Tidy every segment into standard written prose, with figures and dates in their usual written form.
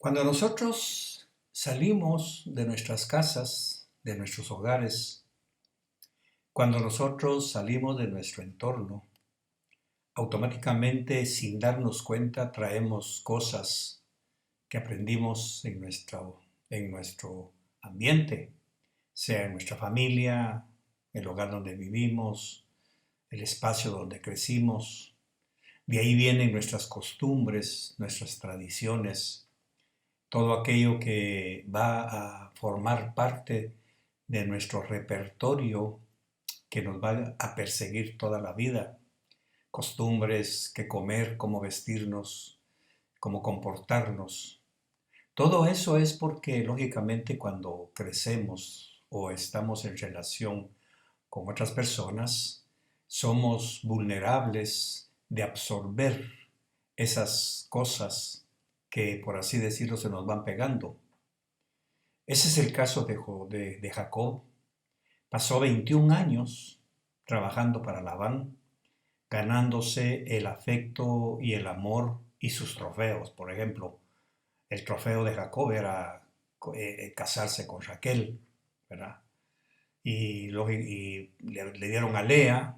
Cuando nosotros salimos de nuestras casas, de nuestros hogares, cuando nosotros salimos de nuestro entorno, automáticamente, sin darnos cuenta, traemos cosas que aprendimos en nuestro ambiente, sea en nuestra familia, el hogar donde vivimos, el espacio donde crecimos. De ahí vienen nuestras costumbres, nuestras tradiciones, todo aquello que va a formar parte de nuestro repertorio que nos va a perseguir toda la vida. Costumbres, qué comer, cómo vestirnos, cómo comportarnos. Todo eso es porque, lógicamente, cuando crecemos o estamos en relación con otras personas, somos vulnerables de absorber esas cosas que, por así decirlo, se nos van pegando. Ese es el caso de Jacob. Pasó 21 años trabajando para Labán, ganándose el afecto y el amor y sus trofeos. Por ejemplo, el trofeo de Jacob era casarse con Raquel, ¿verdad? Y le dieron a Lea,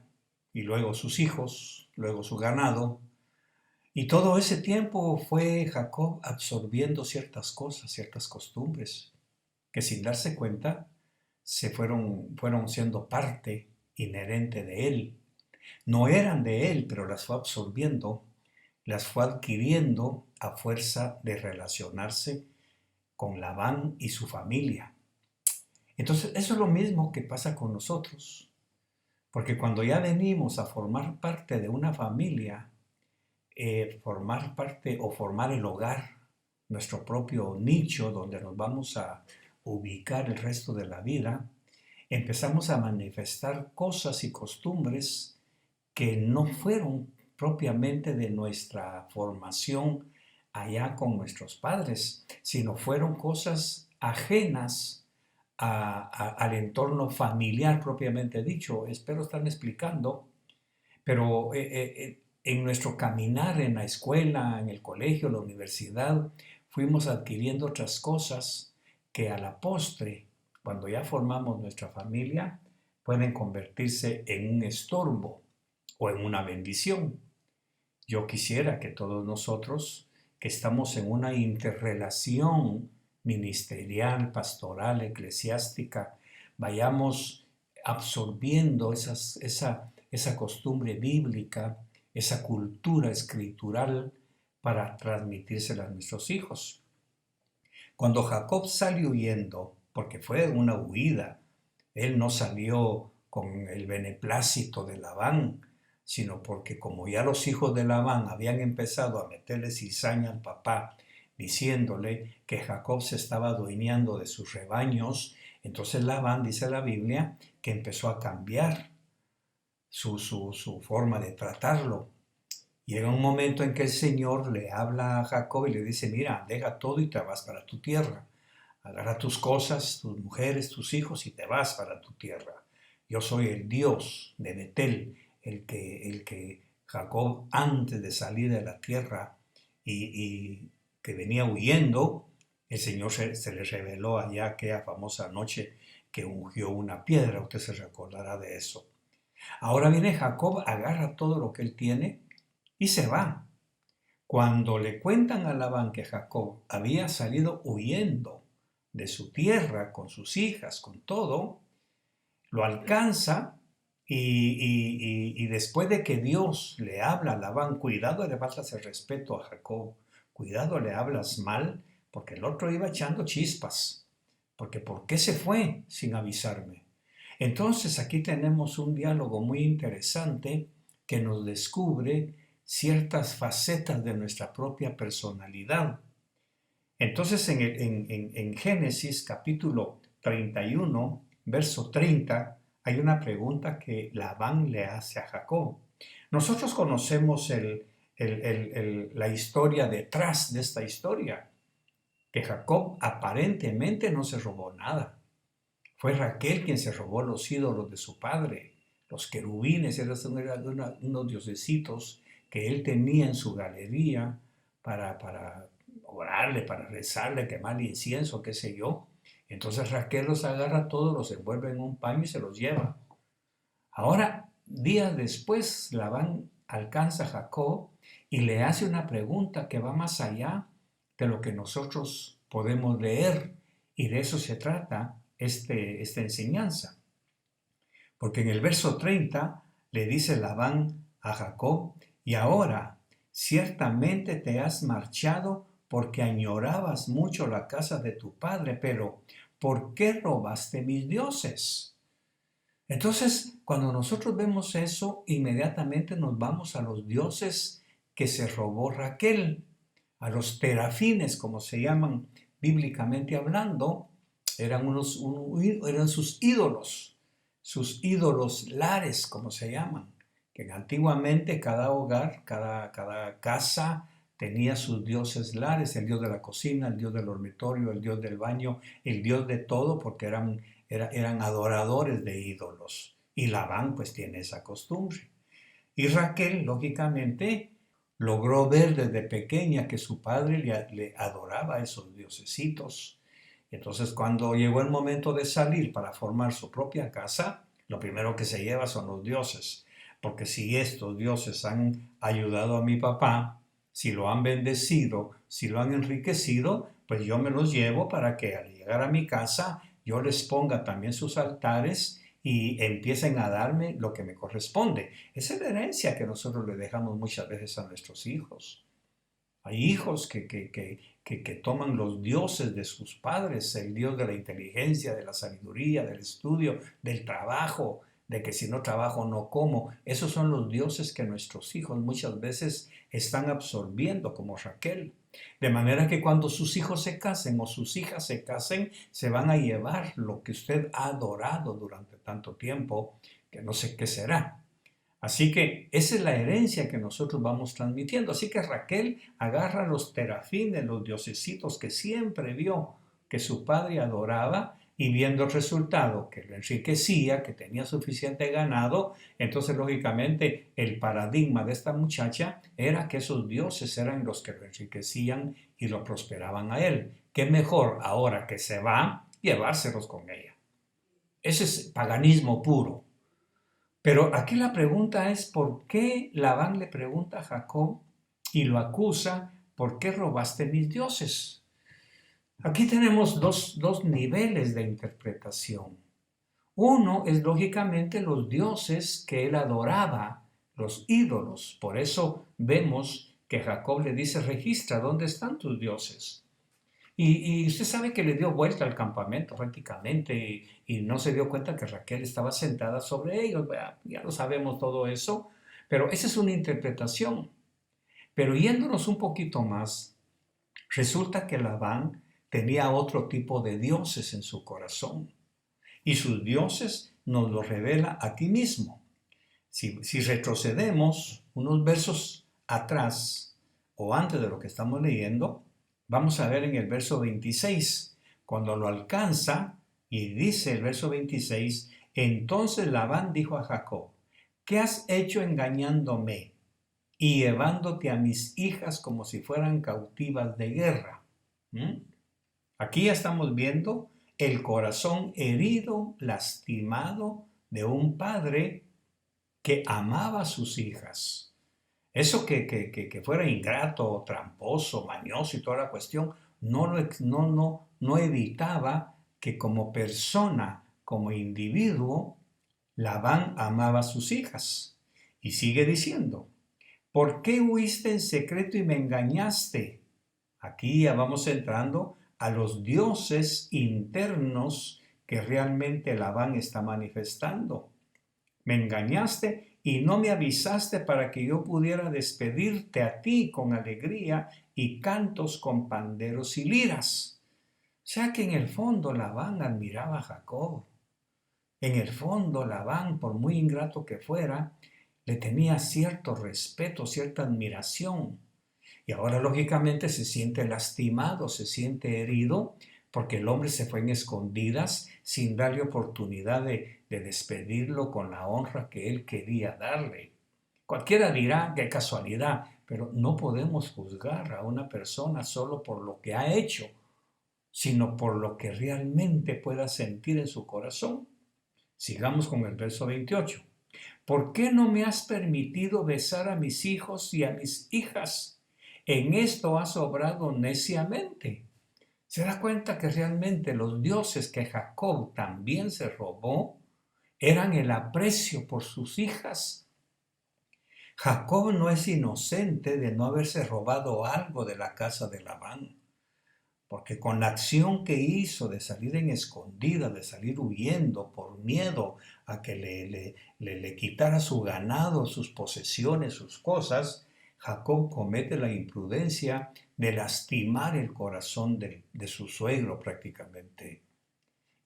y luego sus hijos, luego su ganado. Y todo ese tiempo fue Jacob absorbiendo ciertas cosas, ciertas costumbres, que sin darse cuenta fueron siendo parte inherente de él. No eran de él, pero las fue absorbiendo, las fue adquiriendo a fuerza de relacionarse con Labán y su familia. Entonces, eso es lo mismo que pasa con nosotros, porque cuando ya venimos a formar parte de una familia, formar parte o formar el hogar, nuestro propio nicho donde nos vamos a ubicar el resto de la vida, empezamos a manifestar cosas y costumbres que no fueron propiamente de nuestra formación allá con nuestros padres, sino fueron cosas ajenas al entorno familiar propiamente dicho. Espero estarme explicando, pero en nuestro caminar en la escuela, en el colegio, la universidad, fuimos adquiriendo otras cosas que a la postre, cuando ya formamos nuestra familia, pueden convertirse en un estorbo o en una bendición. Yo quisiera que todos nosotros, que estamos en una interrelación ministerial, pastoral, eclesiástica, vayamos absorbiendo esa costumbre bíblica, esa cultura escritural para transmitírsela a nuestros hijos. Cuando Jacob salió huyendo, porque fue una huida, él no salió con el beneplácito de Labán, sino porque como ya los hijos de Labán habían empezado a meterle cizaña al papá, diciéndole que Jacob se estaba adueñando de sus rebaños, entonces Labán, dice la Biblia, que empezó a cambiar su forma de tratarlo. Llega un momento en que el Señor le habla a Jacob y le dice, mira, deja todo y te vas para tu tierra. Agarra tus cosas, tus mujeres, tus hijos y te vas para tu tierra. Yo soy el Dios de Betel, el que Jacob, antes de salir de la tierra y que venía huyendo, el Señor se le reveló allá aquella famosa noche que ungió una piedra. Usted se recordará de eso. Ahora viene Jacob, agarra todo lo que él tiene y se va. Cuando le cuentan a Labán que Jacob había salido huyendo de su tierra, con sus hijas, con todo, lo alcanza y después de que Dios le habla a Labán, cuidado le faltas el respeto a Jacob, cuidado le hablas mal, porque el otro iba echando chispas, porque ¿por qué se fue sin avisarme? Entonces aquí tenemos un diálogo muy interesante que nos descubre ciertas facetas de nuestra propia personalidad. Entonces en Génesis capítulo 31, verso 30, hay una pregunta que Labán le hace a Jacob. Nosotros conocemos la historia detrás de esta historia, que Jacob aparentemente no se robó nada. Fue Raquel quien se robó los ídolos de su padre, los querubines, eran unos diosecitos que él tenía en su galería para orarle, para rezarle, quemarle incienso, qué sé yo. Entonces Raquel los agarra todos, los envuelve en un paño y se los lleva. Ahora, días después, Labán alcanza a Jacob y le hace una pregunta que va más allá de lo que nosotros podemos leer, y de eso se trata esta enseñanza. Porque en el verso 30 le dice Labán a Jacob: y ahora ciertamente te has marchado porque añorabas mucho la casa de tu padre, pero ¿por qué robaste mis dioses? Entonces, cuando nosotros vemos eso, inmediatamente nos vamos a los dioses que se robó Raquel, a los terafines, como se llaman bíblicamente hablando. Eran sus ídolos lares, como se llaman, que antiguamente cada hogar, cada casa tenía sus dioses lares: el dios de la cocina, el dios del dormitorio, el dios del baño, el dios de todo, porque eran adoradores de ídolos. Y Labán pues tiene esa costumbre. Y Raquel, lógicamente, logró ver desde pequeña que su padre le adoraba a esos diosesitos. Entonces, cuando llegó el momento de salir para formar su propia casa, lo primero que se lleva son los dioses. Porque si estos dioses han ayudado a mi papá, si lo han bendecido, si lo han enriquecido, pues yo me los llevo para que al llegar a mi casa yo les ponga también sus altares y empiecen a darme lo que me corresponde. Esa es la herencia que nosotros le dejamos muchas veces a nuestros hijos. Hay hijos que toman los dioses de sus padres: el dios de la inteligencia, de la sabiduría, del estudio, del trabajo, de que si no trabajo no como. Esos son los dioses que nuestros hijos muchas veces están absorbiendo, como Raquel. De manera que cuando sus hijos se casen o sus hijas se casen, se van a llevar lo que usted ha adorado durante tanto tiempo, que no sé qué será. Así que esa es la herencia que nosotros vamos transmitiendo. Así que Raquel agarra los terafines, los diosesitos que siempre vio que su padre adoraba, y viendo el resultado, que lo enriquecía, que tenía suficiente ganado, entonces lógicamente el paradigma de esta muchacha era que esos dioses eran los que lo enriquecían y lo prosperaban a él. ¿Qué mejor ahora que se va llevárselos con ella? Ese es paganismo puro. Pero aquí la pregunta es: ¿por qué Labán le pregunta a Jacob y lo acusa? ¿Por qué robaste mis dioses? Aquí tenemos dos niveles de interpretación. Uno es lógicamente los dioses que él adoraba, los ídolos. Por eso vemos que Jacob le dice: registra, ¿dónde están tus dioses? Y usted sabe que le dio vuelta al campamento prácticamente, y no se dio cuenta que Raquel estaba sentada sobre ellos. Ya lo sabemos todo eso, pero esa es una interpretación. Pero yéndonos un poquito más, resulta que Labán tenía otro tipo de dioses en su corazón, y sus dioses nos lo revela aquí mismo. Si retrocedemos unos versos atrás o antes de lo que estamos leyendo, vamos a ver en el verso 26, cuando lo alcanza, y dice el verso 26: entonces Labán dijo a Jacob: ¿qué has hecho engañándome y llevándote a mis hijas como si fueran cautivas de guerra? Aquí ya estamos viendo el corazón herido, lastimado de un padre que amaba a sus hijas. Eso que fuera ingrato, tramposo, mañoso y toda la cuestión, no evitaba que como persona, como individuo, Labán amaba a sus hijas. Y sigue diciendo: ¿por qué huiste en secreto y me engañaste? Aquí ya vamos entrando a los dioses internos que realmente Labán está manifestando. Me engañaste y no me avisaste para que yo pudiera despedirte a ti con alegría y cantos con panderos y liras. O sea que en el fondo Labán admiraba a Jacob. En el fondo Labán, por muy ingrato que fuera, le tenía cierto respeto, cierta admiración. Y ahora lógicamente se siente lastimado, se siente herido, porque el hombre se fue en escondidas sin darle oportunidad de despedirlo con la honra que él quería darle. Cualquiera dirá: qué casualidad, pero no podemos juzgar a una persona solo por lo que ha hecho, sino por lo que realmente pueda sentir en su corazón. Sigamos con el verso 28. ¿Por qué no me has permitido besar a mis hijos y a mis hijas? En esto has obrado neciamente. ¿Se da cuenta que realmente los dioses que Jacob también se robó eran el aprecio por sus hijas? Jacob no es inocente de no haberse robado algo de la casa de Labán, porque con la acción que hizo de salir en escondida, de salir huyendo por miedo a que le quitara su ganado, sus posesiones, sus cosas, Jacob comete la imprudencia de lastimar el corazón de su suegro prácticamente.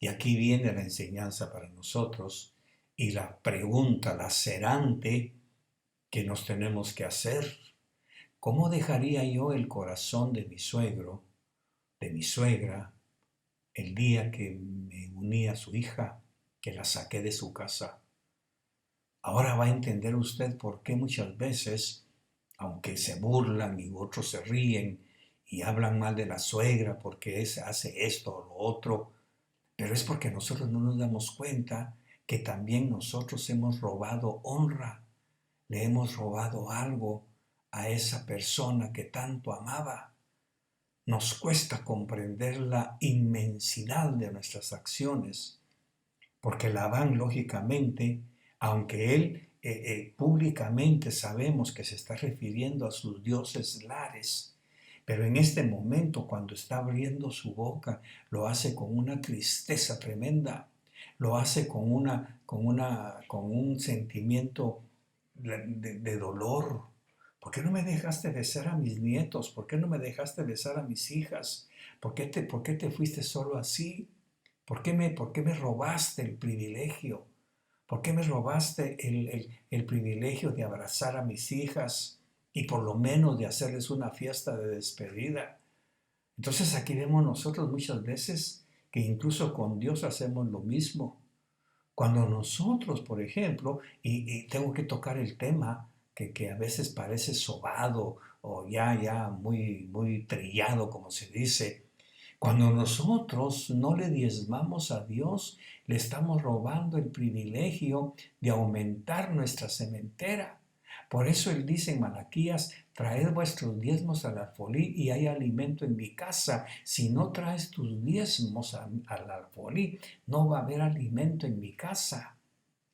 Y aquí viene la enseñanza para nosotros y la pregunta lacerante que nos tenemos que hacer. ¿Cómo dejaría yo el corazón de mi suegro, de mi suegra, el día que me uní a su hija, que la saqué de su casa? Ahora va a entender usted por qué muchas veces, aunque se burlan y otros se ríen y hablan mal de la suegra porque hace esto o lo otro, pero es porque nosotros no nos damos cuenta que también nosotros hemos robado honra, le hemos robado algo a esa persona que tanto amaba. Nos cuesta comprender la inmensidad de nuestras acciones, porque Labán, lógicamente, aunque él públicamente sabemos que se está refiriendo a sus dioses lares, pero en este momento, cuando está abriendo su boca, lo hace con una tristeza tremenda, lo hace con un sentimiento de dolor. ¿Por qué no me dejaste besar a mis nietos? ¿Por qué no me dejaste besar a mis hijas? ¿Por qué te fuiste solo así? ¿Por qué me robaste el privilegio? ¿Por qué me robaste el privilegio de abrazar a mis hijas y por lo menos de hacerles una fiesta de despedida? Entonces aquí vemos nosotros muchas veces que incluso con Dios hacemos lo mismo. Cuando nosotros, por ejemplo, y tengo que tocar el tema que a veces parece sobado o ya muy trillado, como se dice, cuando nosotros no le diezmamos a Dios, le estamos robando el privilegio de aumentar nuestra sementera. Por eso él dice en Malaquías, traed vuestros diezmos al alfolí y hay alimento en mi casa. Si no traes tus diezmos al alfolí, no va a haber alimento en mi casa.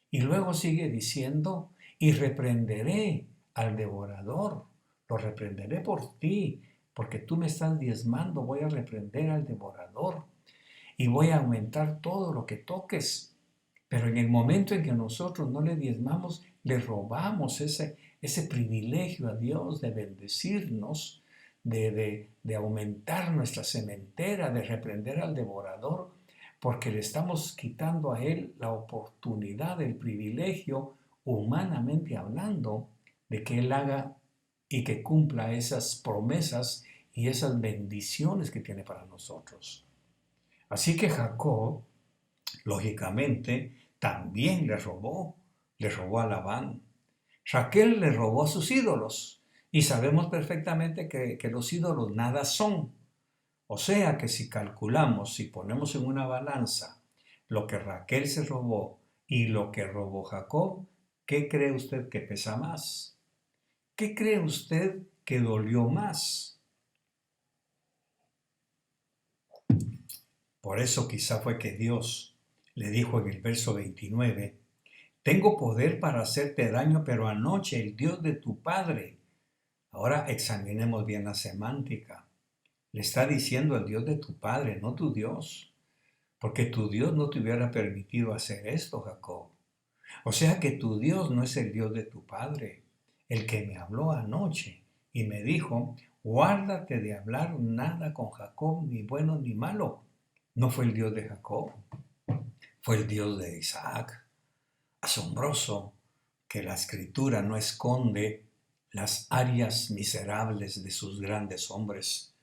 Y luego sigue diciendo, y reprenderé al devorador, lo reprenderé por ti, porque tú me estás diezmando, voy a reprender al devorador y voy a aumentar todo lo que toques. Pero en el momento en que nosotros no le diezmamos, le robamos ese privilegio a Dios de bendecirnos, de aumentar nuestra sementera, de reprender al devorador, porque le estamos quitando a Él la oportunidad, el privilegio, humanamente hablando, de que Él haga y que cumpla esas promesas y esas bendiciones que tiene para nosotros. Así que Jacob, lógicamente, también le robó a Labán. Raquel le robó a sus ídolos y sabemos perfectamente que los ídolos nada son. O sea que si calculamos, si ponemos en una balanza lo que Raquel se robó y lo que robó Jacob, ¿qué cree usted que pesa más? ¿Qué cree usted que dolió más? Por eso quizá fue que Dios le dijo en el verso 29, tengo poder para hacerte daño, pero anoche el Dios de tu padre. Ahora examinemos bien la semántica. Le está diciendo el Dios de tu padre, no tu Dios, porque tu Dios no te hubiera permitido hacer esto, Jacob. O sea que tu Dios no es el Dios de tu padre, el que me habló anoche y me dijo, guárdate de hablar nada con Jacob, ni bueno ni malo. No fue el Dios de Jacob, fue el Dios de Isaac. Asombroso que la escritura no esconde las áreas miserables de sus grandes hombres.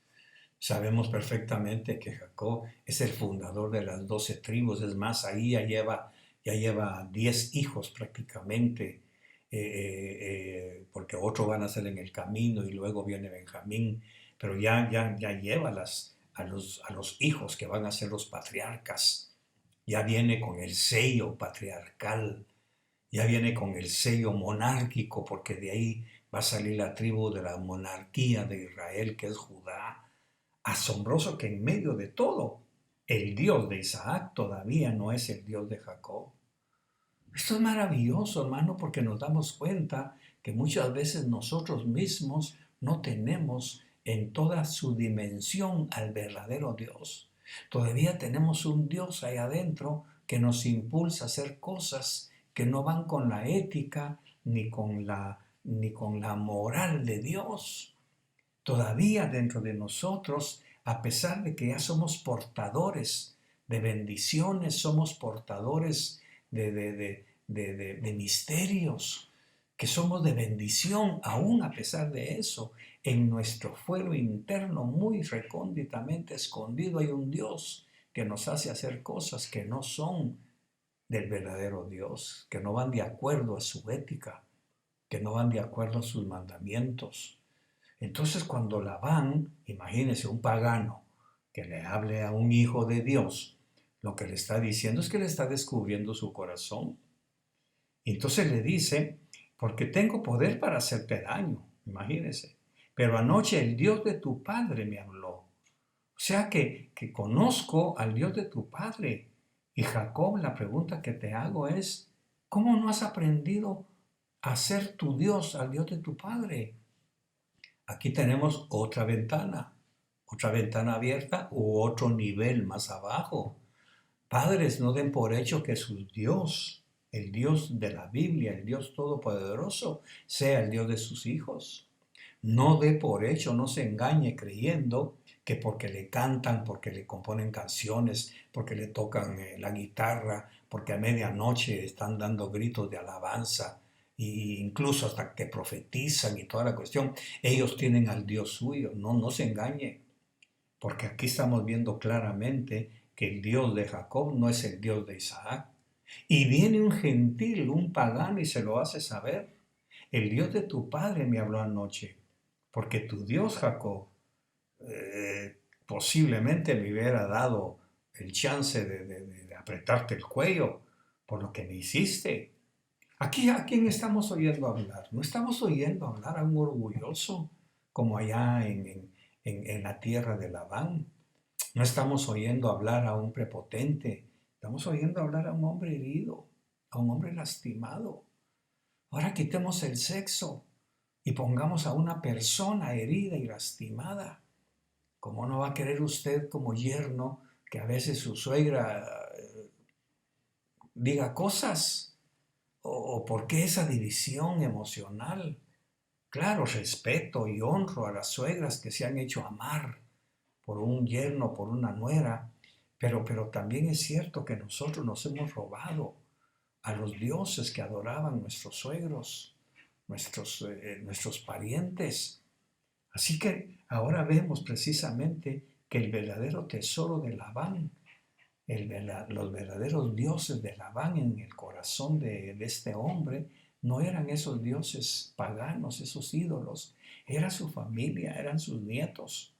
Sabemos perfectamente que Jacob es el fundador de las 12 tribus, es más, ahí ya lleva 10 hijos prácticamente, porque otros van a ser en el camino y luego viene Benjamín, pero ya lleva a los hijos que van a ser los patriarcas, ya viene con el sello patriarcal, ya viene con el sello monárquico, porque de ahí va a salir la tribu de la monarquía de Israel, que es Judá. Asombroso que en medio de todo, el Dios de Isaac todavía no es el Dios de Jacob. Esto es maravilloso, hermano, porque nos damos cuenta que muchas veces nosotros mismos no tenemos en toda su dimensión al verdadero Dios. Todavía tenemos un Dios ahí adentro que nos impulsa a hacer cosas que no van con la ética ni con la moral de Dios. Todavía dentro de nosotros, a pesar de que ya somos portadores de bendiciones, somos portadores de misterios, que somos de bendición, aún a pesar de eso, en nuestro fuero interno, muy recónditamente escondido, hay un Dios que nos hace hacer cosas que no son del verdadero Dios, que no van de acuerdo a su ética, que no van de acuerdo a sus mandamientos. Entonces cuando Labán, imagínese un pagano que le hable a un hijo de Dios, lo que le está diciendo es que le está descubriendo su corazón. Entonces le dice, porque tengo poder para hacerte daño, imagínese. Pero anoche el Dios de tu padre me habló. O sea que conozco al Dios de tu padre. Y Jacob, la pregunta que te hago es, ¿cómo no has aprendido a ser tu Dios, al Dios de tu padre? Aquí tenemos otra ventana abierta u otro nivel más abajo. Padres, no den por hecho que su Dios, el Dios de la Biblia, el Dios todopoderoso, sea el Dios de sus hijos. No dé por hecho, no se engañe creyendo que porque le cantan, porque le componen canciones, porque le tocan la guitarra, porque a medianoche están dando gritos de alabanza, e incluso hasta que profetizan y toda la cuestión, ellos tienen al Dios suyo. No, no se engañe, porque aquí estamos viendo claramente que el Dios de Jacob no es el Dios de Isaac. Y viene un gentil, un pagano, y se lo hace saber. El Dios de tu padre me habló anoche, porque tu Dios Jacob posiblemente me hubiera dado el chance de apretarte el cuello por lo que me hiciste. Aquí, ¿a quién estamos oyendo hablar? No estamos oyendo hablar a un orgulloso como allá en la tierra de Labán. No estamos oyendo hablar a un prepotente. Estamos oyendo hablar a un hombre herido, a un hombre lastimado. Ahora quitemos el sexo y pongamos a una persona herida y lastimada. ¿Cómo no va a querer usted como yerno que a veces su suegra diga cosas? ¿O por qué esa división emocional? Claro, respeto y honro a las suegras que se han hecho amar por un yerno, por una nuera, pero también es cierto que nosotros nos hemos robado a los dioses que adoraban nuestros suegros, nuestros parientes. Así que ahora vemos precisamente que el verdadero tesoro de Labán, los verdaderos dioses de Labán en el corazón de este hombre, no eran esos dioses paganos, esos ídolos, era su familia, eran sus nietos.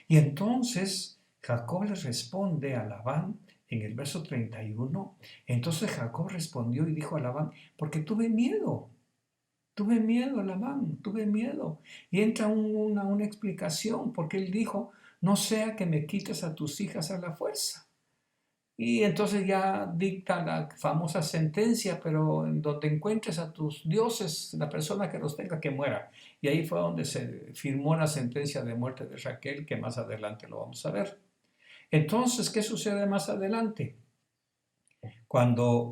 Y entonces Jacob le responde a Labán en el verso 31. Entonces Jacob respondió y dijo a Labán, porque tuve miedo, Labán, tuve miedo. Y entra una explicación, porque él dijo, no sea que me quites a tus hijas a la fuerza. Y entonces ya dicta la famosa sentencia, pero en donde encuentres a tus dioses, la persona que los tenga que muera. Y ahí fue donde se firmó la sentencia de muerte de Raquel, que más adelante lo vamos a ver. Entonces, ¿qué sucede más adelante? Cuando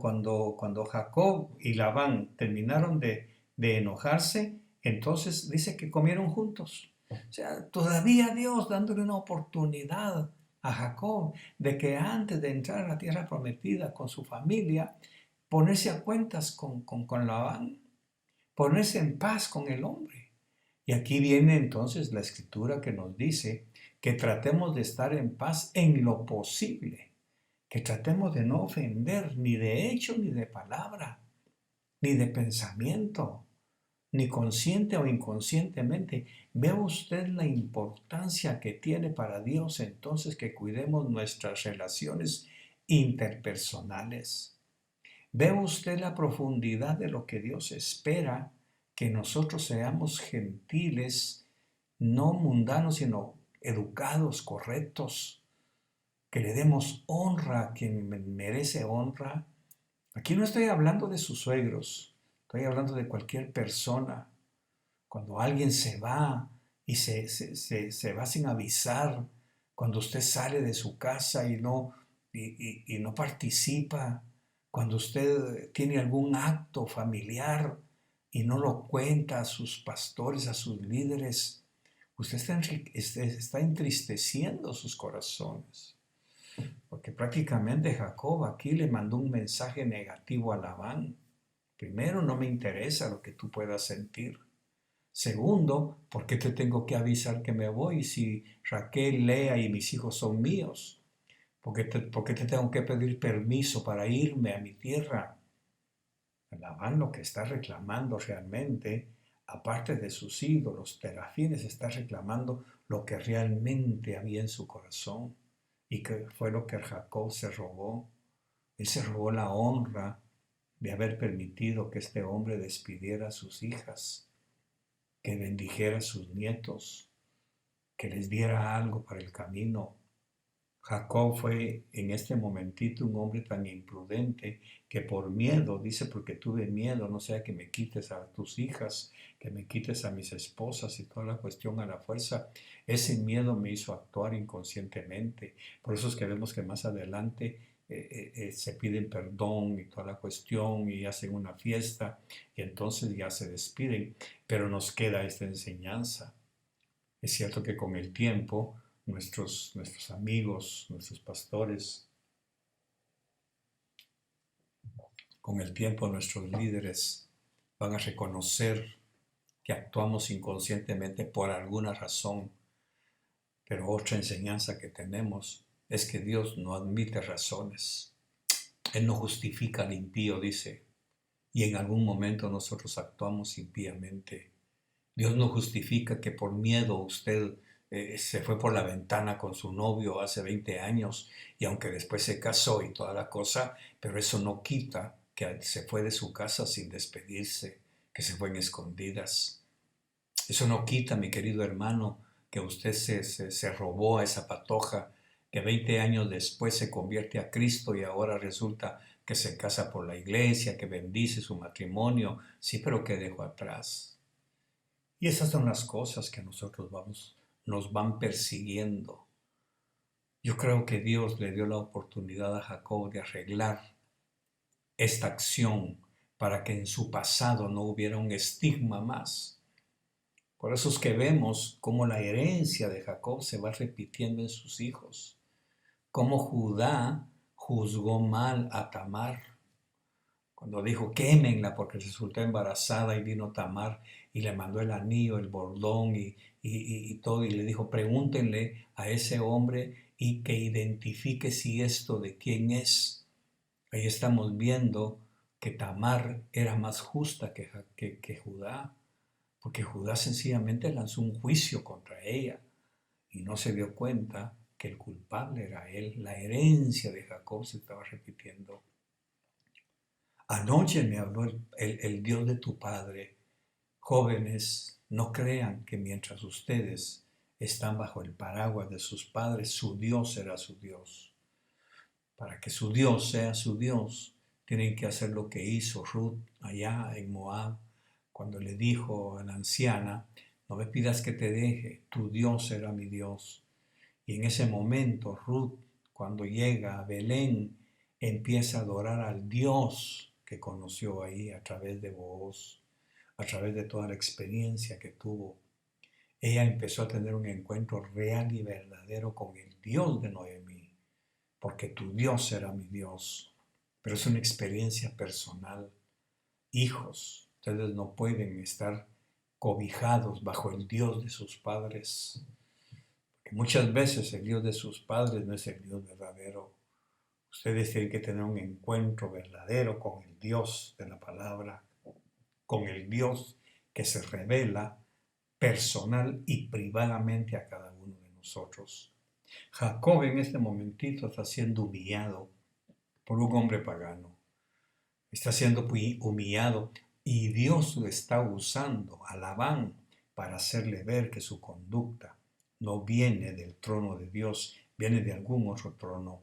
Jacob y Labán terminaron de enojarse, entonces dice que comieron juntos. O sea, todavía Dios dándole una oportunidad a Jacob de que antes de entrar a la tierra prometida con su familia, ponerse a cuentas con Labán, ponerse en paz con el hombre. Y aquí viene entonces la escritura que nos dice que tratemos de estar en paz en lo posible, que tratemos de no ofender ni de hecho ni de palabra, ni de pensamiento. ni consciente o inconscientemente. ¿Ve usted la importancia que tiene para Dios entonces que cuidemos nuestras relaciones interpersonales? ¿Ve usted la profundidad de lo que Dios espera? Que nosotros seamos gentiles, no mundanos, sino educados, correctos, que le demos honra a quien merece honra. Aquí no estoy hablando de sus suegros, estoy hablando de cualquier persona. Cuando alguien se va y se va sin avisar, cuando usted sale de su casa y no participa, cuando usted tiene algún acto familiar y no lo cuenta a sus pastores, a sus líderes, usted está entristeciendo sus corazones. Porque prácticamente Jacob aquí le mandó un mensaje negativo a Labán. Primero, no me interesa lo que tú puedas sentir. Segundo, ¿por qué te tengo que avisar que me voy si Raquel, Lea y mis hijos son míos? ¿Por qué te tengo que pedir permiso para irme a mi tierra? Labán lo que está reclamando realmente, aparte de sus ídolos, Terafines está reclamando lo que realmente había en su corazón y que fue lo que Jacob se robó. Él se robó la honra de haber permitido que este hombre despidiera a sus hijas, que bendijera a sus nietos, que les diera algo para el camino. Jacob fue en este momentito un hombre tan imprudente que por miedo, dice, porque tuve miedo, no sea que me quites a tus hijas, que me quites a mis esposas y toda la cuestión a la fuerza. Ese miedo me hizo actuar inconscientemente. Por eso es que vemos que más adelante se piden perdón y toda la cuestión y hacen una fiesta y entonces ya se despiden. Pero nos queda esta enseñanza. Es cierto que con el tiempo nuestros amigos, nuestros pastores, con el tiempo nuestros líderes van a reconocer que actuamos inconscientemente por alguna razón, pero otra enseñanza que tenemos es que Dios no admite razones. Él no justifica al impío, dice, y en algún momento nosotros actuamos impíamente. Dios no justifica que por miedo usted se fue por la ventana con su novio hace 20 años y aunque después se casó y toda la cosa, pero eso no quita que se fue de su casa sin despedirse, que se fue en escondidas. Eso no quita, mi querido hermano, que usted se robó a esa patoja, que 20 años después se convierte a Cristo y ahora resulta que se casa por la iglesia, que bendice su matrimonio, sí, pero que dejó atrás. Y esas son las cosas que nos van persiguiendo. Yo creo que Dios le dio la oportunidad a Jacob de arreglar esta acción para que en su pasado no hubiera un estigma más. Por eso es que vemos cómo la herencia de Jacob se va repitiendo en sus hijos. Cómo Judá juzgó mal a Tamar cuando dijo quémenla porque resultó embarazada y vino Tamar y le mandó el anillo, el bordón y todo y le dijo pregúntenle a ese hombre y que identifique si esto de quién es. Ahí estamos viendo que Tamar era más justa que Judá, porque Judá sencillamente lanzó un juicio contra ella y no se dio cuenta que el culpable era él. La herencia de Jacob se estaba repitiendo. Anoche me habló el Dios de tu Padre. Jóvenes, no crean que mientras ustedes están bajo el paraguas de sus padres, su Dios será su Dios. Para que su Dios sea su Dios, tienen que hacer lo que hizo Ruth allá en Moab, cuando le dijo a la anciana, no me pidas que te deje, tu Dios será mi Dios. Y en ese momento Ruth, cuando llega a Belén, empieza a adorar al Dios que conoció ahí a través de Booz, a través de toda la experiencia que tuvo. Ella empezó a tener un encuentro real y verdadero con el Dios de Noemí, porque tu Dios será mi Dios. Pero es una experiencia personal. Hijos, ustedes no pueden estar cobijados bajo el Dios de sus padres, porque muchas veces el Dios de sus padres no es el Dios verdadero. Ustedes tienen que tener un encuentro verdadero con el Dios de la palabra, con el Dios que se revela personal y privadamente a cada uno de nosotros. Jacob en este momentito está siendo humillado por un hombre pagano. Está siendo humillado y Dios lo está usando a Labán para hacerle ver que su conducta no viene del trono de Dios, viene de algún otro trono.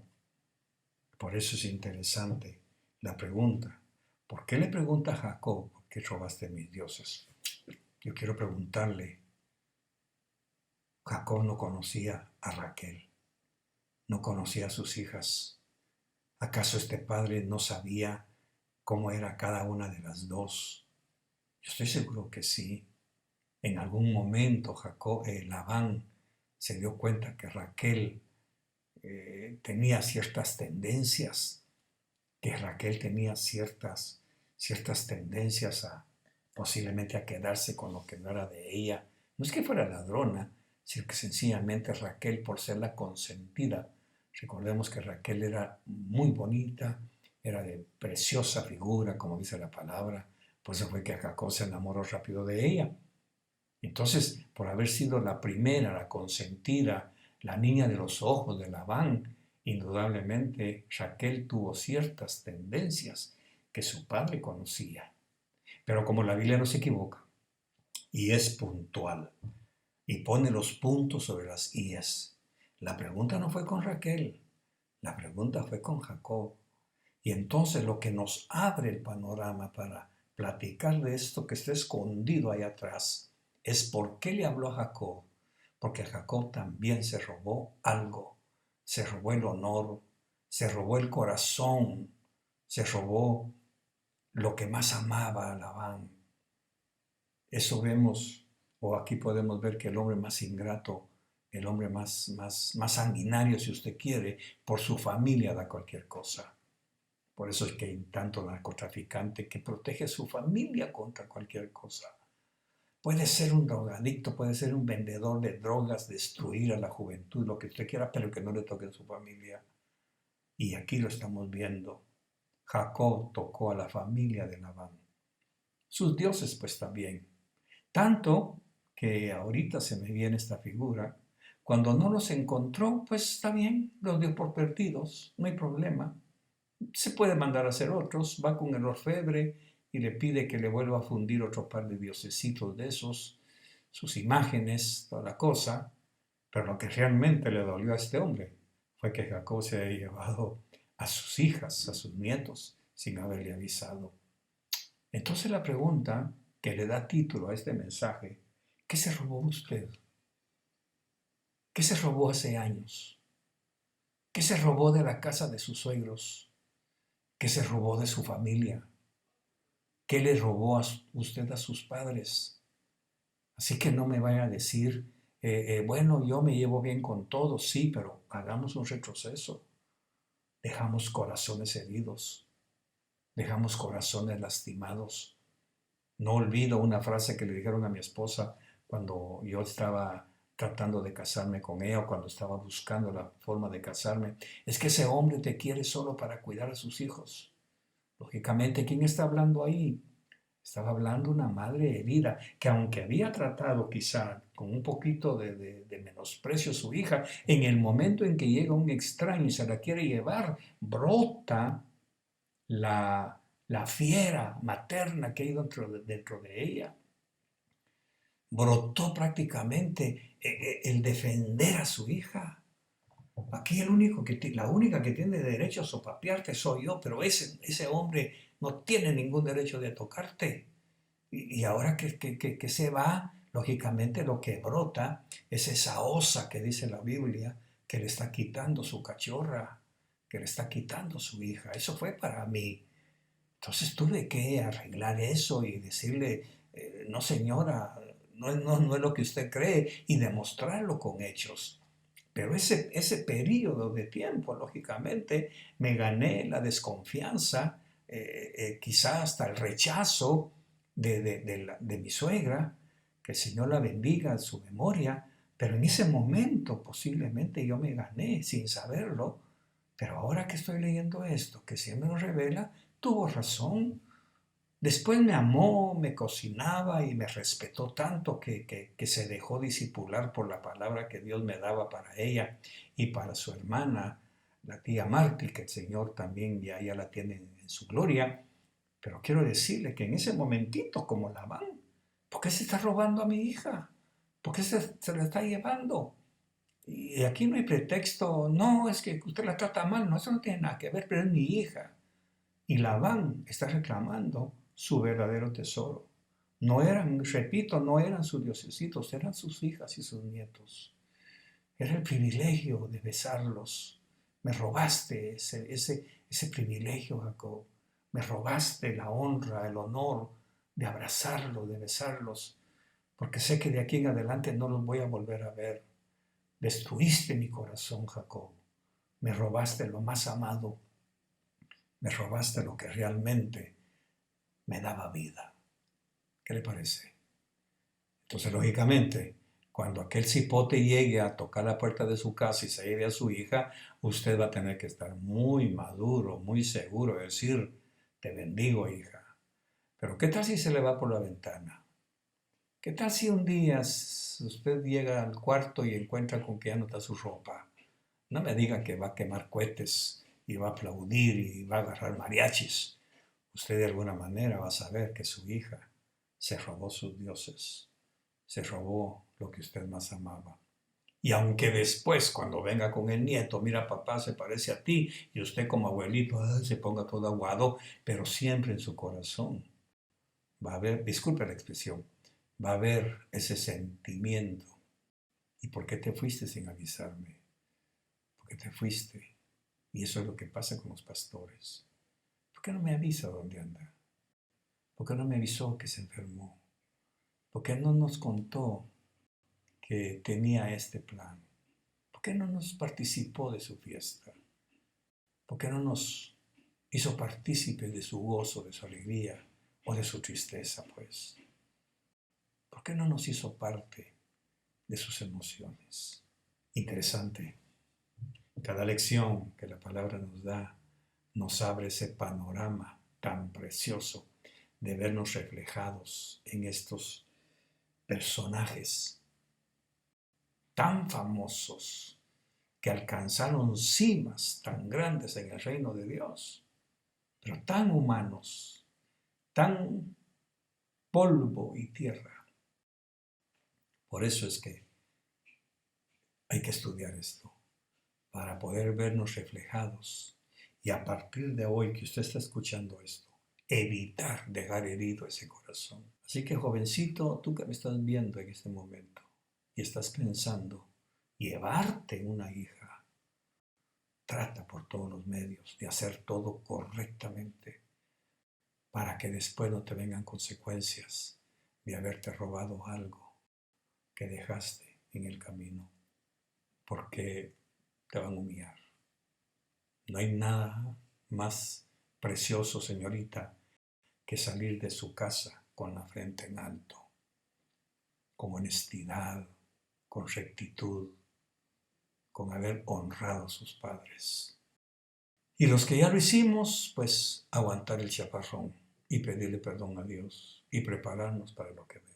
Por eso es interesante la pregunta. ¿Por qué le pregunta a Jacob, ¿por qué robaste mis dioses? Yo quiero preguntarle, Jacob no conocía a Raquel, no conocía a sus hijas. ¿Acaso este padre no sabía cómo era cada una de las dos? Yo estoy seguro que sí. En algún momento Labán se dio cuenta que Raquel tenía ciertas tendencias, que Raquel tenía ciertas tendencias posiblemente a quedarse con lo que no era de ella. No es que fuera ladrona, sino que sencillamente Raquel, por ser la consentida, recordemos que Raquel era muy bonita, era de preciosa figura, como dice la palabra, por eso fue que Jacob se enamoró rápido de ella. Entonces, por haber sido la primera, la consentida, la niña de los ojos de Labán, indudablemente Raquel tuvo ciertas tendencias que su padre conocía. Pero como la Biblia no se equivoca y es puntual y pone los puntos sobre las íes, la pregunta no fue con Raquel, la pregunta fue con Jacob. Y entonces lo que nos abre el panorama para platicar de esto que está escondido ahí atrás es por qué le habló a Jacob. Porque Jacob también se robó algo, se robó el honor, se robó el corazón, se robó lo que más amaba a Labán. Eso vemos, o aquí podemos ver que el hombre más ingrato, el hombre más sanguinario, si usted quiere, por su familia da cualquier cosa. Por eso es que hay tanto narcotraficante que protege a su familia contra cualquier cosa. Puede ser un drogadicto, puede ser un vendedor de drogas, destruir a la juventud, lo que usted quiera, pero que no le toque a su familia. Y aquí lo estamos viendo. Jacob tocó a la familia de Labán. Sus dioses pues también. Tanto que ahorita se me viene esta figura. Cuando no los encontró, pues está bien, los dio por perdidos, no hay problema. Se puede mandar a hacer otros, va con el orfebre y le pide que le vuelva a fundir otro par de diosesitos de esos, sus imágenes, toda la cosa. Pero lo que realmente le dolió a este hombre fue que Jacob se haya llevado a sus hijas, a sus nietos, sin haberle avisado. Entonces la pregunta que le da título a este mensaje, ¿qué se robó usted? ¿Qué se robó hace años? ¿Qué se robó de la casa de sus suegros? ¿Qué se robó de su familia? ¿Qué le robó a usted a sus padres? Así que no me vaya a decir, bueno, yo me llevo bien con todos, sí, pero hagamos un retroceso. Dejamos corazones heridos, dejamos corazones lastimados. No olvido una frase que le dijeron a mi esposa cuando yo estaba tratando de casarme con ella o cuando estaba buscando la forma de casarme. Es que ese hombre te quiere solo para cuidar a sus hijos. Lógicamente, ¿quién está hablando ahí? Estaba hablando una madre herida, que aunque había tratado quizá con un poquito de menosprecio a su hija, en el momento en que llega un extraño y se la quiere llevar, brota la fiera materna que hay dentro de ella. Brotó prácticamente el defender a su hija. Aquí la única que tiene derecho a sopapearte soy yo, pero ese hombre no tiene ningún derecho de tocarte. Y ahora que se va, lógicamente lo que brota es esa osa que dice la Biblia, que le está quitando su cachorra, que le está quitando su hija. Eso fue para mí. Entonces tuve que arreglar eso y decirle, no señora, no es lo que usted cree, y demostrarlo con hechos. Pero ese periodo de tiempo, lógicamente, me gané la desconfianza, quizá hasta el rechazo de mi suegra, que el Señor la bendiga en su memoria, pero en ese momento posiblemente yo me gané sin saberlo, pero ahora que estoy leyendo esto, que siempre nos revela, tuvo razón. Después me amó, me cocinaba y me respetó tanto que se dejó disipular por la palabra que Dios me daba para ella y para su hermana, la tía Marti, que el Señor también ya la tiene en su gloria. Pero quiero decirle que en ese momentito, como Labán, ¿por qué se está robando a mi hija? ¿Por qué se la está llevando? Y aquí no hay pretexto, no, es que usted la trata mal, no, eso no tiene nada que ver, pero es mi hija. Y Labán está reclamando su verdadero tesoro. No eran, repito, no eran sus diosesitos, eran sus hijas y sus nietos. Era el privilegio de besarlos. Me robaste ese privilegio, Jacob. Me robaste la honra, el honor de abrazarlos, de besarlos, porque sé que de aquí en adelante no los voy a volver a ver. Destruiste mi corazón, Jacob. Me robaste lo más amado. Me robaste lo que realmente me daba vida. ¿Qué le parece? Entonces, lógicamente, cuando aquel cipote llegue a tocar la puerta de su casa y se lleve a su hija, usted va a tener que estar muy maduro, muy seguro, de decir, te bendigo, hija. Pero ¿qué tal si se le va por la ventana? ¿Qué tal si un día usted llega al cuarto y encuentra con que ya no está su ropa? No me diga que va a quemar cohetes y va a aplaudir y va a agarrar mariachis. Usted de alguna manera va a saber que su hija se robó sus dioses, se robó lo que usted más amaba. Y aunque después, cuando venga con el nieto, mira, papá se parece a ti, y usted como abuelito se ponga todo aguado, pero siempre en su corazón va a haber, disculpe la expresión, va a haber ese sentimiento. ¿Y por qué te fuiste sin avisarme? ¿Por qué te fuiste? Y eso es lo que pasa con los pastores. ¿Por qué no me avisa dónde anda? ¿Por qué no me avisó que se enfermó? ¿Por qué no nos contó que tenía este plan? ¿Por qué no nos participó de su fiesta? ¿Por qué no nos hizo partícipes de su gozo, de su alegría o de su tristeza, pues? ¿Por qué no nos hizo parte de sus emociones? Interesante. Cada lección que la palabra nos da nos abre ese panorama tan precioso de vernos reflejados en estos personajes tan famosos que alcanzaron cimas tan grandes en el reino de Dios, pero tan humanos, tan polvo y tierra. Por eso es que hay que estudiar esto, para poder vernos reflejados y a partir de hoy que usted está escuchando esto, evitar dejar herido ese corazón. Así que jovencito, tú que me estás viendo en este momento y estás pensando llevarte una hija, trata por todos los medios de hacer todo correctamente para que después no te vengan consecuencias de haberte robado algo que dejaste en el camino, porque te van a humillar. No hay nada más precioso, señorita, que salir de su casa con la frente en alto, con honestidad, con rectitud, con haber honrado a sus padres. Y los que ya lo hicimos, pues aguantar el chaparrón y pedirle perdón a Dios y prepararnos para lo que venga.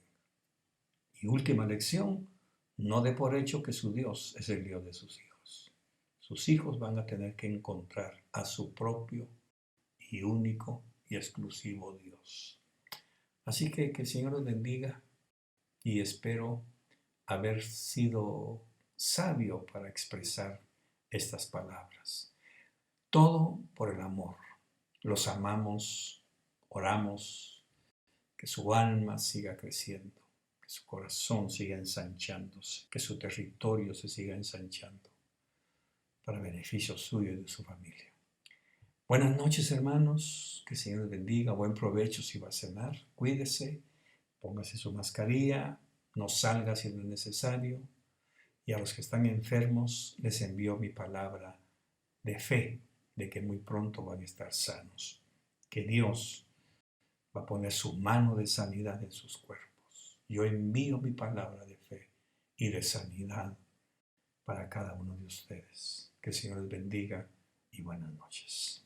Y última lección, no dé por hecho que su Dios es el Dios de sus hijos. Sus hijos van a tener que encontrar a su propio y único y exclusivo Dios. Así que el Señor los bendiga y espero haber sido sabio para expresar estas palabras. Todo por el amor. Los amamos, oramos, que su alma siga creciendo, que su corazón siga ensanchándose, que su territorio se siga ensanchando para beneficio suyo y de su familia. Buenas noches, hermanos, que el Señor les bendiga, buen provecho si va a cenar, cuídese, póngase su mascarilla, no salga si no es necesario, y a los que están enfermos les envío mi palabra de fe de que muy pronto van a estar sanos, que Dios va a poner su mano de sanidad en sus cuerpos. Yo envío mi palabra de fe y de sanidad para cada uno de ustedes. Que el Señor les bendiga y buenas noches.